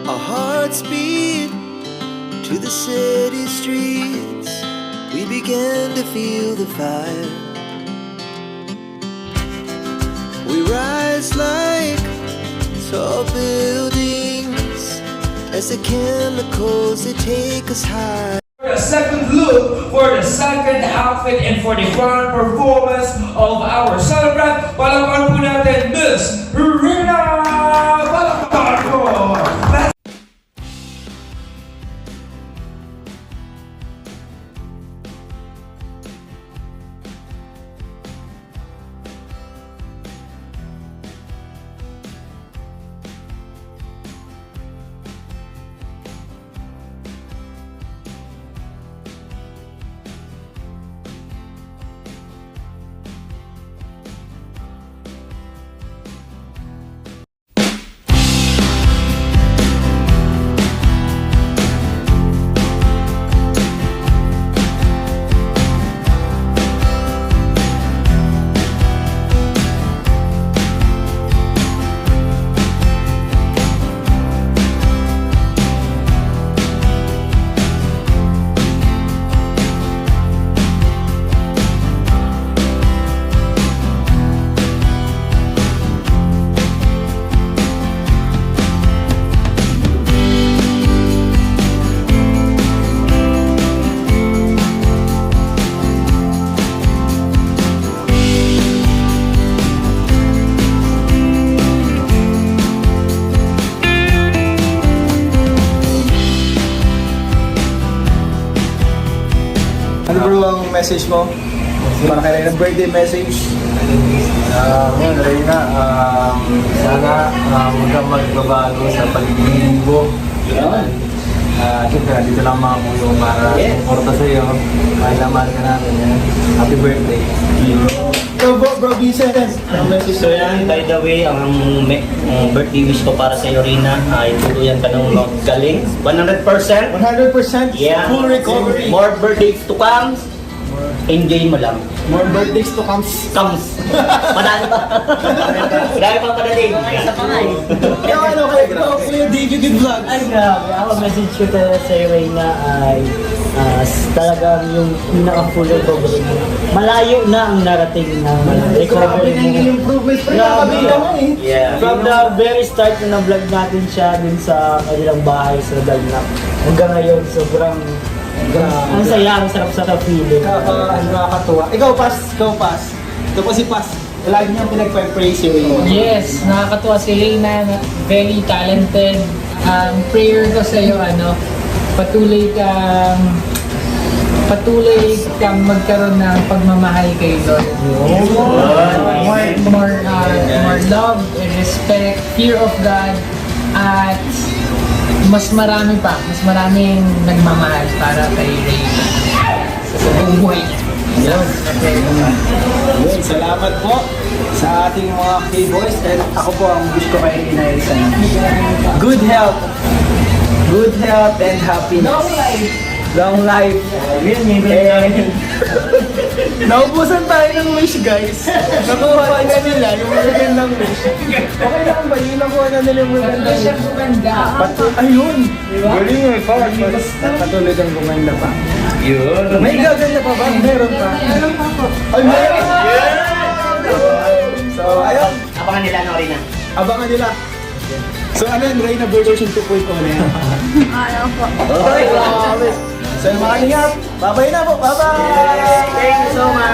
Our hearts beat to the city streets. We began to feel the fire. We rise like tall buildings as the chemicals they take us high. For the second look, for the second outfit, and for the grand performance of our celebrant, palakpakan po natin Miss Rina! Palakpakan po! Ano bro ang message mo? Para kay Reyna, birthday message? Ngayon, Reyna, sana huwag kang magbabago sa pag-ibig mo. Siyempre, dito lang mga puyo para suporta sa'yo. Mahal na mahal ka natin. Happy birthday. Bro Vincent, ang message So yan, by the way, ang birthday wish ko para sa Rina ay tuluyan ka ng galing. 100%. 100% Yeah. full recovery. More birthdays to come. Enjoy mo lang. More birthdays to come. Comes. Madami pa. Madami pa padating. Isa pa nga eh. Kaya ano kayo, Kuya David yung vlog. Ay, grabe. Ako message ko talaga sa Reyna ay talagang yung pinaka-full recovery mo. Malayo na ang narating ng recovery mo. Improvement pa rin. Grabe. Nakabila mo eh. Yeah. From the very start na vlog natin siya dun sa kanilang bahay sa Dalnap. Hanggang ngayon, sobrang ang saya, ang sarap sa feeling. Nakakatuwa. Ikaw, Pas. Ito po si Pas. Lagi niyang pinag-praise si Reyna. Yes, nakakatuwa si Reyna, very talented. Prayer ko sa iyo, patuloy kang magkaroon ng pagmamahal kay Lord. More love and respect, fear of God, at mas maraming nagmamahal para kay Reyna sa buong buhay niya. Yun, salamat po sa ating mga K-boys. And ako po, ang wish ko kay Reyna is good health and happiness. Long life. And naubusan tayo ng wish, guys. Nakuha na nila yung magandang wish. Okay lang ba? Yun nakuha na nila yung magandang wish. Ayun! Galing mo, patuloy kang gumanda pa. Yun. May gaganda pa ba? Meron pa. Ay, meron! So, ayun. Abangan nila ng Rina. Abangan nila. So, ano yun? Reyna version 2.0 na yan. Ano po? Okay, grabe. So, mga lingap, babay na po. Bye-bye! Thank you so much.